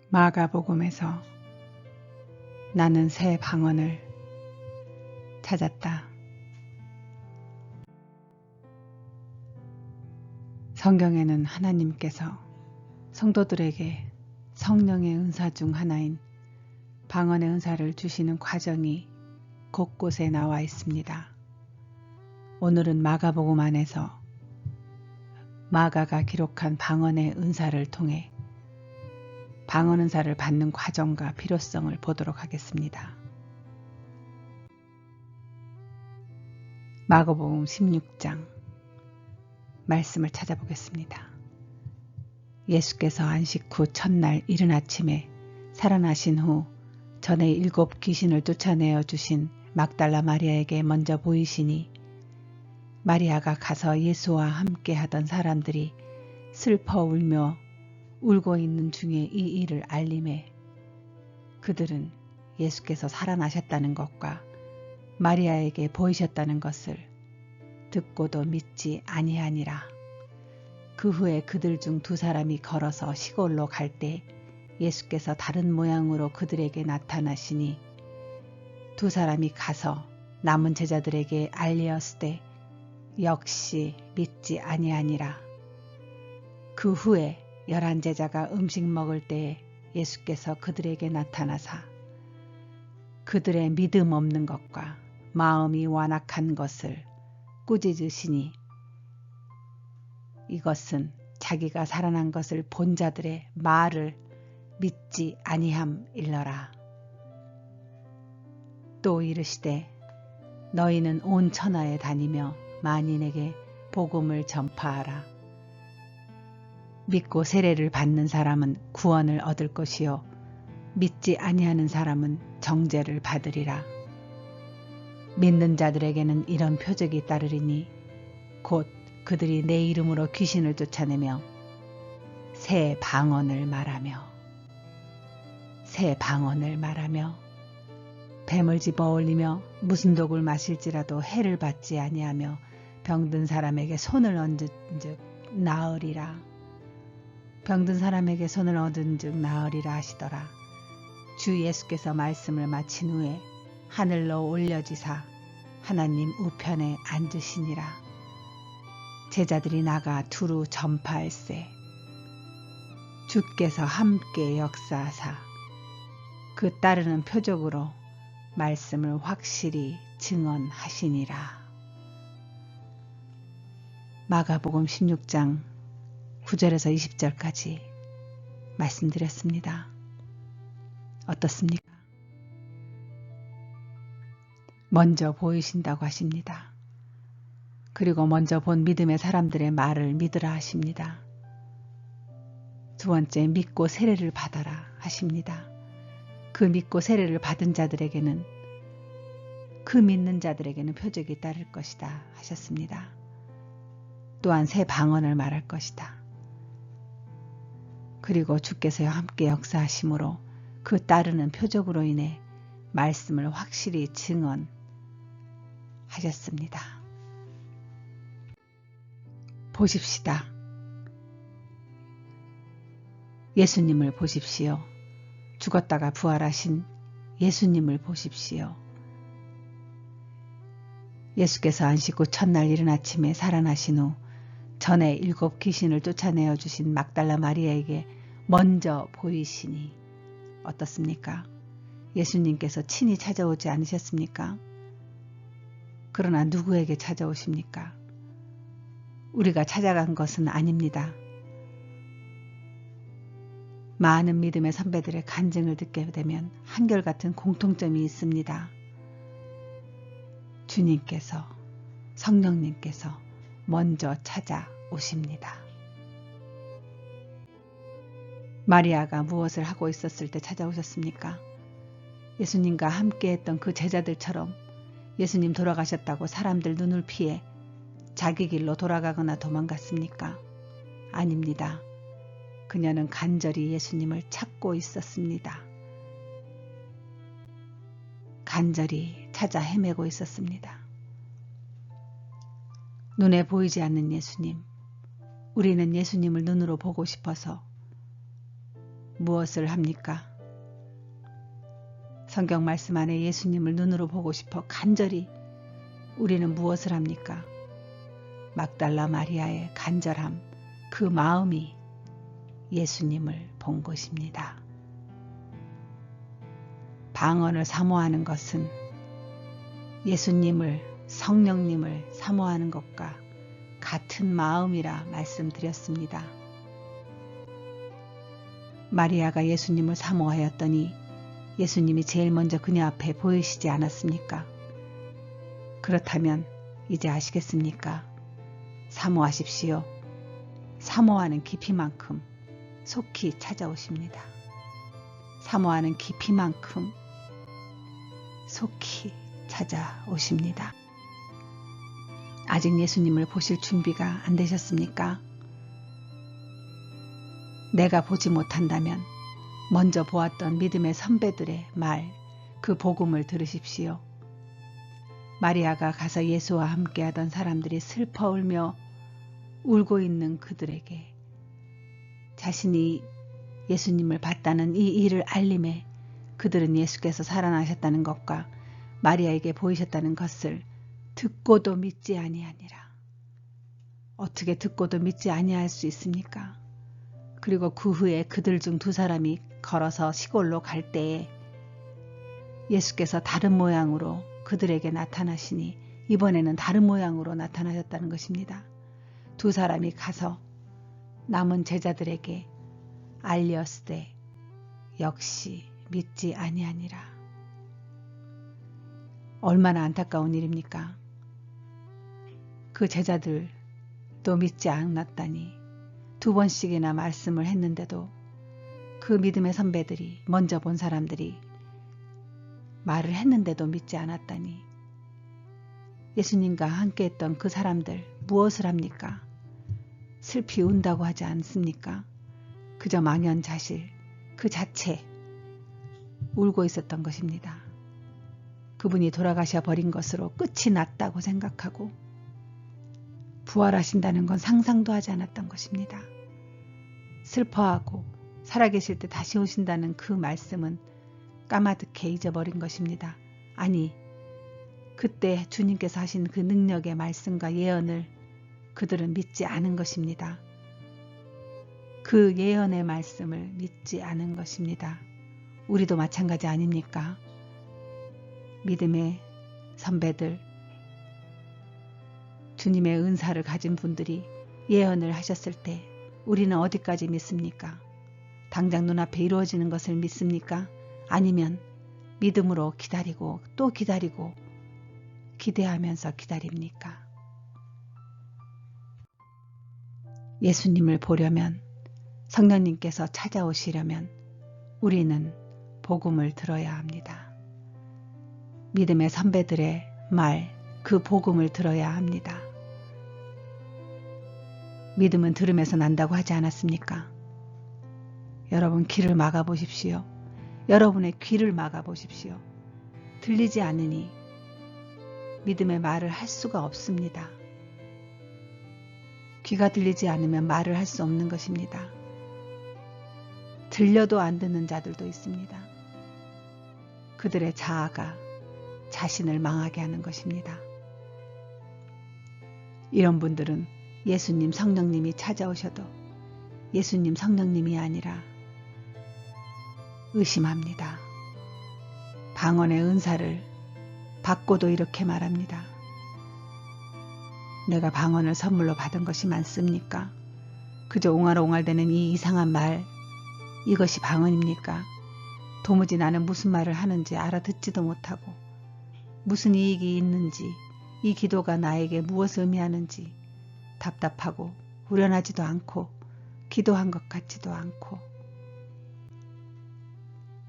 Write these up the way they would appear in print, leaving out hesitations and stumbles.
마가복음에서 나는 새 방언을 찾았다. 성경에는 하나님께서 성도들에게 성령의 은사 중 하나인 방언의 은사를 주시는 과정이 곳곳에 나와 있습니다. 오늘은 마가복음 안에서 마가가 기록한 방언의 은사를 통해 방언 은사를 받는 과정과 필요성을 보도록 하겠습니다. 마가복음 16장 말씀을 찾아보겠습니다. 예수께서 안식 후 첫날 이른 아침에 살아나신 후 전에 7 귀신을 쫓아내어 주신 막달라 마리아에게 먼저 보이시니 마리아가 가서 예수와 함께 하던 사람들이 슬퍼 울며 울고 있는 중에 이 일을 알림해 그들은 예수께서 살아나셨다는 것과 마리아에게 보이셨다는 것을 듣고도 믿지 아니하니라. 그 후에 그들 중 2 사람이 걸어서 시골로 갈 때 예수께서 다른 모양으로 그들에게 나타나시니 2 사람이 가서 남은 제자들에게 알리었으되 역시 믿지 아니하니라. 그 후에 11 제자가 음식 먹을 때에 예수께서 그들에게 나타나사 그들의 믿음 없는 것과 마음이 완악한 것을 꾸짖으시니 이것은 자기가 살아난 것을 본 자들의 말을 믿지 아니함일러라. 또 이르시되 너희는 온 천하에 다니며 만인에게 복음을 전파하라. 믿고 세례를 받는 사람은 구원을 얻을 것이요 믿지 아니하는 사람은 정죄를 받으리라. 믿는 자들에게는 이런 표적이 따르리니 곧 그들이 내 이름으로 귀신을 쫓아내며 새 방언을 말하며 뱀을 집어 올리며 무슨 독을 마실지라도 해를 받지 아니하며 병든 사람에게 손을 얹은즉 나으리라. 병든 사람에게 손을 얻은즉 나으리라 하시더라. 주 예수께서 말씀을 마친 후에 하늘로 올려지사 하나님 우편에 앉으시니라. 제자들이 나가 두루 전파할세 주께서 함께 역사하사 그 따르는 표적으로 말씀을 확실히 증언하시니라. 마가복음 16장 9절에서 20절까지 말씀드렸습니다. 어떻습니까? 먼저 보이신다고 하십니다. 그리고 먼저 본 믿음의 사람들의 말을 믿으라 하십니다. 2 번째, 믿고 세례를 받아라 하십니다. 그 믿고 세례를 받은 자들에게는 그 믿는 자들에게는 표적이 따를 것이다 하셨습니다. 또한 새 방언을 말할 것이다. 그리고 주께서 함께 역사하심으로 그 따르는 표적으로 인해 말씀을 확실히 증언하셨습니다. 보십시다. 예수님을 보십시오. 죽었다가 부활하신 예수님을 보십시오. 예수께서 안식 후 첫날 이른 아침에 살아나신 후 전에 7 귀신을 쫓아내어 주신 막달라 마리아에게 먼저 보이시니 어떻습니까? 예수님께서 친히 찾아오지 않으셨습니까? 그러나 누구에게 찾아오십니까? 우리가 찾아간 것은 아닙니다. 많은 믿음의 선배들의 간증을 듣게 되면 한결같은 공통점이 있습니다. 주님께서, 성령님께서 먼저 찾아오십니다. 마리아가 무엇을 하고 있었을 때 찾아오셨습니까? 예수님과 함께 했던 그 제자들처럼 예수님 돌아가셨다고 사람들 눈을 피해 자기 길로 돌아가거나 도망갔습니까? 아닙니다. 그녀는 간절히 예수님을 찾고 있었습니다. 간절히 찾아 헤매고 있었습니다. 눈에 보이지 않는 예수님, 우리는 예수님을 눈으로 보고 싶어서 무엇을 합니까? 성경 말씀 안에 예수님을 눈으로 보고 싶어 간절히 우리는 무엇을 합니까? 막달라 마리아의 간절함, 그 마음이 예수님을 본 것입니다. 방언을 사모하는 것은 예수님을, 성령님을 사모하는 것과 같은 마음이라 말씀드렸습니다. 마리아가 예수님을 사모하였더니 예수님이 제일 먼저 그녀 앞에 보이시지 않았습니까? 그렇다면 이제 아시겠습니까? 사모하십시오. 사모하는 깊이만큼 속히 찾아오십니다. 사모하는 깊이만큼 속히 찾아오십니다. 아직 예수님을 보실 준비가 안 되셨습니까? 내가 보지 못한다면 먼저 보았던 믿음의 선배들의 말, 그 복음을 들으십시오. 마리아가 가서 예수와 함께하던 사람들이 슬퍼 울며 울고 있는 그들에게 자신이 예수님을 봤다는 이 일을 알림해 그들은 예수께서 살아나셨다는 것과 마리아에게 보이셨다는 것을 듣고도 믿지 아니하니라. 어떻게 듣고도 믿지 아니할 수 있습니까? 그리고 그 후에 그들 중 두 사람이 걸어서 시골로 갈 때에 예수께서 다른 모양으로 그들에게 나타나시니 이번에는 다른 모양으로 나타나셨다는 것입니다. 두 사람이 가서 남은 제자들에게 알렸으되 역시 믿지 아니하니라. 얼마나 안타까운 일입니까? 그 제자들도 믿지 않았다니 두 번씩이나 말씀을 했는데도 그 믿음의 선배들이 먼저 본 사람들이 말을 했는데도 믿지 않았다니 예수님과 함께했던 그 사람들 무엇을 합니까? 슬피 운다고 하지 않습니까? 그저 망연자실 그 자체 울고 있었던 것입니다. 그분이 돌아가셔 버린 것으로 끝이 났다고 생각하고 부활하신다는 건 상상도 하지 않았던 것입니다. 슬퍼하고 살아계실 때 다시 오신다는 그 말씀은 까마득해 잊어버린 것입니다. 아니, 그때 주님께서 하신 그 능력의 말씀과 예언을 그들은 믿지 않은 것입니다. 그 예언의 말씀을 믿지 않은 것입니다. 우리도 마찬가지 아닙니까? 믿음의 선배들, 주님의 은사를 가진 분들이 예언을 하셨을 때 우리는 어디까지 믿습니까? 당장 눈앞에 이루어지는 것을 믿습니까? 아니면 믿음으로 기다리고 또 기다리고 기대하면서 기다립니까? 예수님을 보려면, 성령님께서 찾아오시려면 우리는 복음을 들어야 합니다. 믿음의 선배들의 말, 그 복음을 들어야 합니다. 믿음은 들음에서 난다고 하지 않았습니까? 여러분 귀를 막아보십시오. 여러분의 귀를 막아보십시오. 들리지 않으니 믿음의 말을 할 수가 없습니다. 귀가 들리지 않으면 말을 할 수 없는 것입니다. 들려도 안 듣는 자들도 있습니다. 그들의 자아가 자신을 망하게 하는 것입니다. 이런 분들은 예수님 성령님이 찾아오셔도 예수님 성령님이 아니라 의심합니다. 방언의 은사를 받고도 이렇게 말합니다. 내가 방언을 선물로 받은 것이 많습니까? 그저 옹알옹알대는 이 이상한 말, 이것이 방언입니까? 도무지 나는 무슨 말을 하는지 알아듣지도 못하고 무슨 이익이 있는지, 이 기도가 나에게 무엇을 의미하는지 답답하고 후련하지도 않고 기도한 것 같지도 않고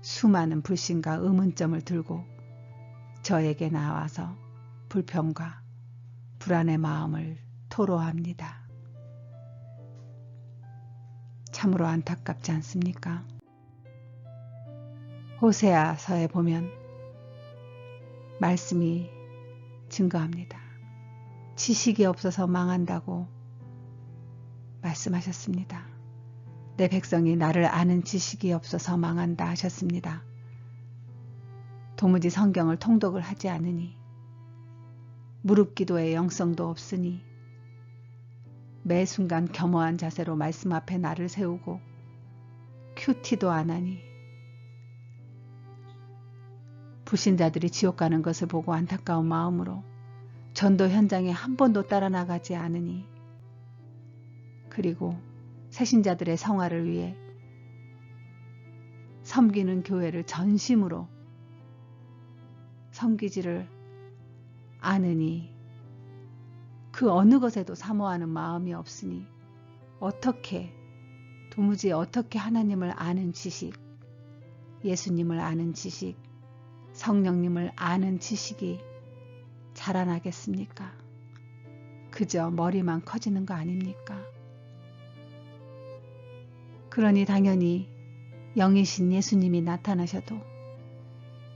수많은 불신과 의문점을 들고 저에게 나와서 불평과 불안의 마음을 토로합니다. 참으로 안타깝지 않습니까? 호세아서에 보면 말씀이 증거합니다. 지식이 없어서 망한다고 말씀하셨습니다. 내 백성이 나를 아는 지식이 없어서 망한다 하셨습니다. 도무지 성경을 통독을 하지 않으니, 무릎 기도의 영성도 없으니, 매 순간 겸허한 자세로 말씀 앞에 나를 세우고 큐티도 안 하니, 불신자들이 지옥 가는 것을 보고 안타까운 마음으로 전도 현장에 한 번도 따라 나가지 않으니, 그리고 새신자들의 성화를 위해 섬기는 교회를 전심으로 섬기지를 않으니, 그 어느 것에도 사모하는 마음이 없으니 도무지 어떻게 하나님을 아는 지식, 예수님을 아는 지식, 성령님을 아는 지식이 자라나겠습니까? 그저 머리만 커지는 거 아닙니까? 그러니 당연히 영이신 예수님이 나타나셔도,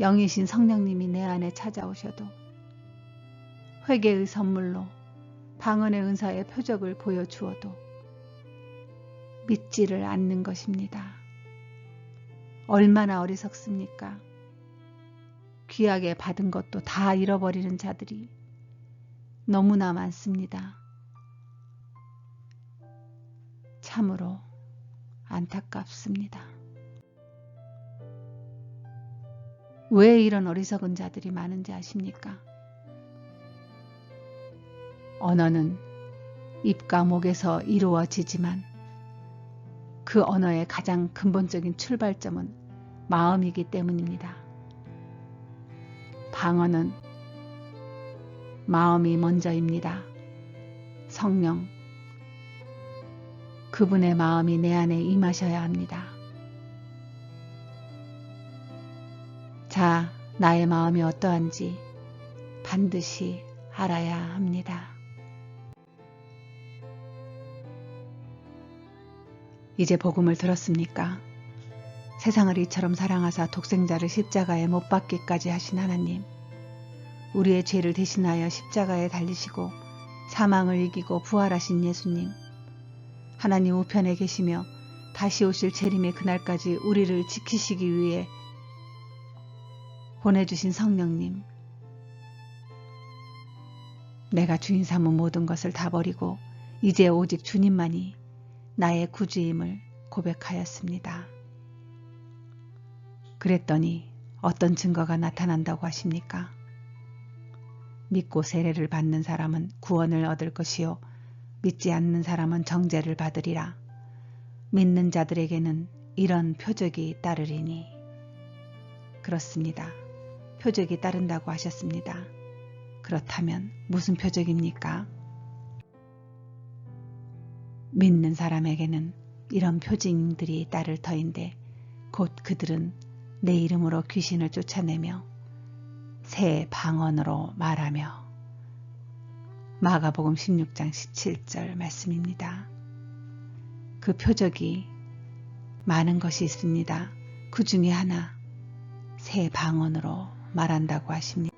영이신 성령님이 내 안에 찾아오셔도, 회개의 선물로 방언의 은사의 표적을 보여주어도 믿지를 않는 것입니다. 얼마나 어리석습니까? 귀하게 받은 것도 다 잃어버리는 자들이 너무나 많습니다. 참으로 안타깝습니다. 왜 이런 어리석은 자들이 많은지 아십니까? 언어는 입과 목에서 이루어지지만 그 언어의 가장 근본적인 출발점은 마음이기 때문입니다. 방언은 마음이 먼저입니다. 성령, 그분의 마음이 내 안에 임하셔야 합니다. 자, 나의 마음이 어떠한지 반드시 알아야 합니다. 이제 복음을 들었습니까? 세상을 이처럼 사랑하사 독생자를 십자가에 못 박기까지 하신 하나님, 우리의 죄를 대신하여 십자가에 달리시고 사망을 이기고 부활하신 예수님, 하나님 우편에 계시며 다시 오실 재림의 그날까지 우리를 지키시기 위해 보내주신 성령님, 내가 주인 삼은 모든 것을 다 버리고 이제 오직 주님만이 나의 구주임을 고백하였습니다. 그랬더니 어떤 증거가 나타난다고 하십니까? 믿고 세례를 받는 사람은 구원을 얻을 것이요 믿지 않는 사람은 정죄를 받으리라. 믿는 자들에게는 이런 표적이 따르리니. 그렇습니다. 표적이 따른다고 하셨습니다. 그렇다면 무슨 표적입니까? 믿는 사람에게는 이런 표징들이 따를 터인데 곧 그들은 내 이름으로 귀신을 쫓아내며 새 방언으로 말하며. 마가복음 16장 17절 말씀입니다. 그 표적이 많은 것이 있습니다. 그 중에 하나, 새 방언으로 말한다고 하십니다.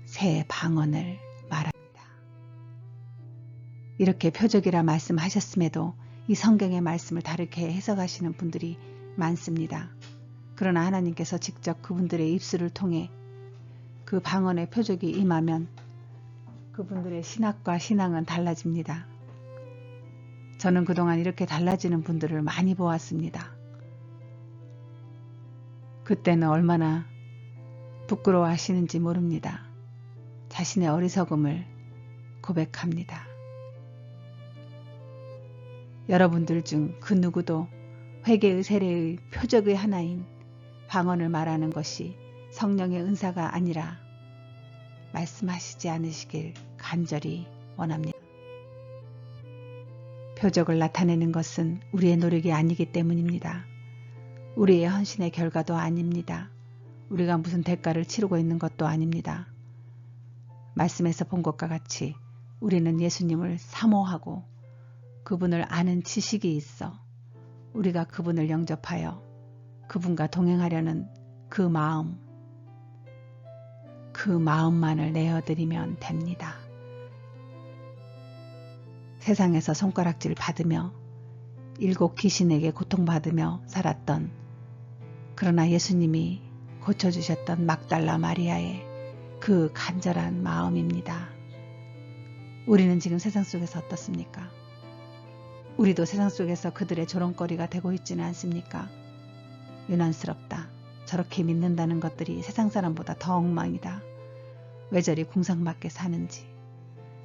새 방언을 말합니다. 이렇게 표적이라 말씀하셨음에도 이 성경의 말씀을 다르게 해석하시는 분들이 많습니다. 그러나 하나님께서 직접 그분들의 입술을 통해 그 방언의 표적이 임하면 그분들의 신학과 신앙은 달라집니다. 저는 그동안 이렇게 달라지는 분들을 많이 보았습니다. 그때는 얼마나 부끄러워하시는지 모릅니다. 자신의 어리석음을 고백합니다. 여러분들 중 그 누구도 회개의 세례의 표적의 하나인 방언을 말하는 것이 성령의 은사가 아니라 말씀하시지 않으시길 간절히 원합니다. 표적을 나타내는 것은 우리의 노력이 아니기 때문입니다. 우리의 헌신의 결과도 아닙니다. 우리가 무슨 대가를 치르고 있는 것도 아닙니다. 말씀에서 본 것과 같이 우리는 예수님을 사모하고 그분을 아는 지식이 있어 우리가 그분을 영접하여 그분과 동행하려는 그 마음만을 내어드리면 됩니다. 세상에서 손가락질 받으며 7 귀신에게 고통받으며 살았던, 그러나 예수님이 고쳐주셨던 막달라 마리아의 그 간절한 마음입니다. 우리는 지금 세상 속에서 어떻습니까? 우리도 세상 속에서 그들의 조롱거리가 되고 있지는 않습니까? 유난스럽다. 저렇게 믿는다는 것들이 세상 사람보다 더 엉망이다. 왜 저리 궁상맞게 사는지.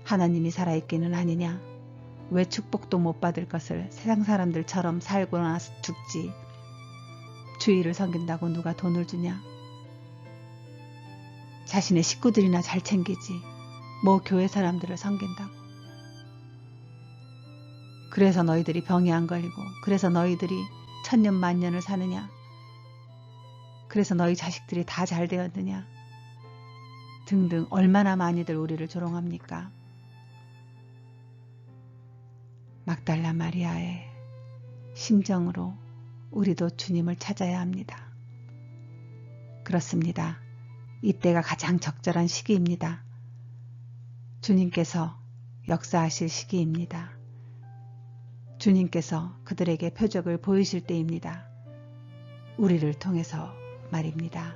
하나님이 살아있기는 아니냐. 왜 축복도 못 받을 것을 세상 사람들처럼 살거나 죽지. 주의를 섬긴다고 누가 돈을 주냐. 자신의 식구들이나 잘 챙기지. 뭐 교회 사람들을 섬긴다고. 그래서 너희들이 병이 안 걸리고, 그래서 너희들이 천년 만년을 사느냐. 그래서 너희 자식들이 다 잘 되었느냐. 등등 얼마나 많이들 우리를 조롱합니까? 막달라 마리아의 심정으로 우리도 주님을 찾아야 합니다. 그렇습니다. 이때가 가장 적절한 시기입니다. 주님께서 역사하실 시기입니다. 주님께서 그들에게 표적을 보이실 때입니다. 우리를 통해서 말입니다.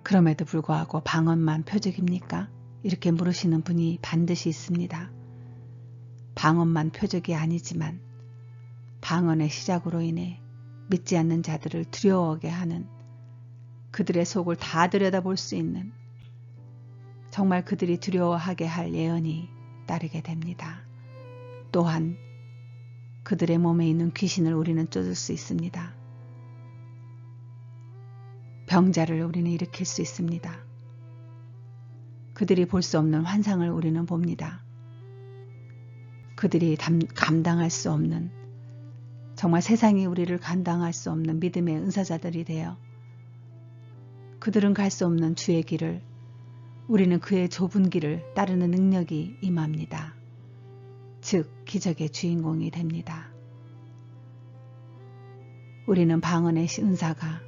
그럼에도 불구하고 방언만 표적입니까? 이렇게 물으시는 분이 반드시 있습니다. 방언만 표적이 아니지만 방언의 시작으로 인해 믿지 않는 자들을 두려워하게 하는, 그들의 속을 다 들여다볼 수 있는, 정말 그들이 두려워하게 할 예언이 따르게 됩니다. 또한 그들의 몸에 있는 귀신을 우리는 쫓을 수 있습니다. 병자를 우리는 일으킬 수 있습니다. 그들이 볼 수 없는 환상을 우리는 봅니다. 그들이 감당할 수 없는, 정말 세상이 우리를 감당할 수 없는 믿음의 은사자들이 되어 그들은 갈 수 없는 주의 길을, 우리는 그의 좁은 길을 따르는 능력이 임합니다. 즉 기적의 주인공이 됩니다. 우리는 방언의 은사가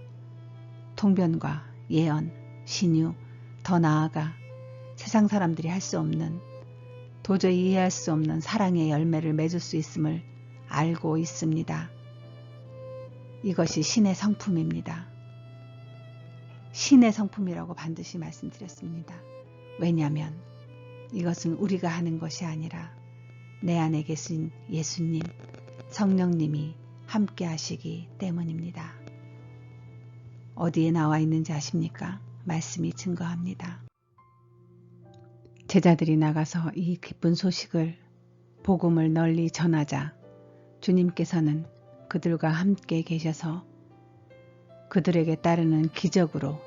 통변과 예언, 신유, 더 나아가 세상 사람들이 할 수 없는, 도저히 이해할 수 없는 사랑의 열매를 맺을 수 있음을 알고 있습니다. 이것이 신의 성품입니다. 신의 성품이라고 반드시 말씀드렸습니다. 왜냐하면 이것은 우리가 하는 것이 아니라 내 안에 계신 예수님, 성령님이 함께 하시기 때문입니다. 어디에 나와 있는지 아십니까? 말씀이 증거합니다. 제자들이 나가서 이 기쁜 소식을, 복음을 널리 전하자 주님께서는 그들과 함께 계셔서 그들에게 따르는 기적으로,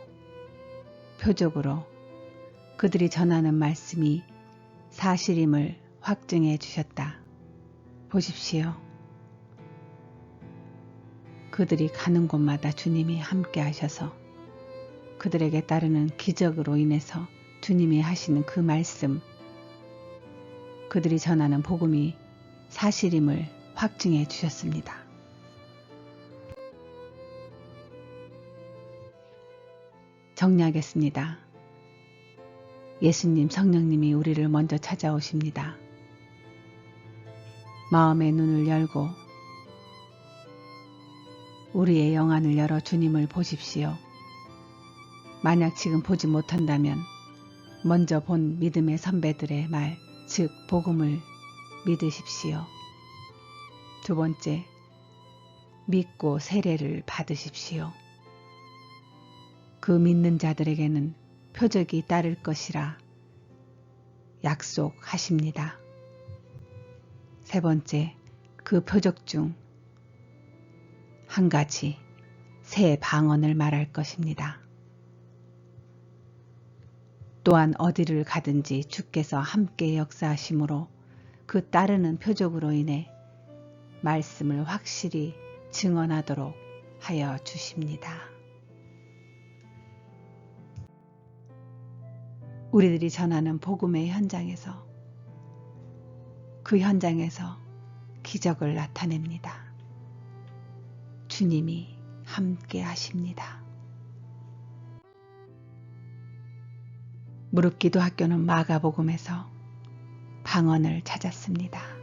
표적으로 그들이 전하는 말씀이 사실임을 확증해 주셨다. 보십시오. 그들이 가는 곳마다 주님이 함께 하셔서 그들에게 따르는 기적으로 인해서 주님이 하시는 그 말씀, 그들이 전하는 복음이 사실임을 확증해 주셨습니다. 정리하겠습니다. 예수님, 성령님이 우리를 먼저 찾아오십니다. 마음의 눈을 열고 우리의 영안을 열어 주님을 보십시오. 만약 지금 보지 못한다면 먼저 본 믿음의 선배들의 말, 즉 복음을 믿으십시오. 두 번째, 믿고 세례를 받으십시오. 그 믿는 자들에게는 표적이 따를 것이라 약속하십니다. 세 번째, 그 표적 중 한 가지, 새 방언을 말할 것입니다. 또한 어디를 가든지 주께서 함께 역사하심으로 그 따르는 표적으로 인해 말씀을 확실히 증언하도록 하여 주십니다. 우리들이 전하는 복음의 현장에서, 그 현장에서 기적을 나타냅니다. 주님이 함께 하십니다. 무릎기도 학교는 마가복음에서 방언을 찾았습니다.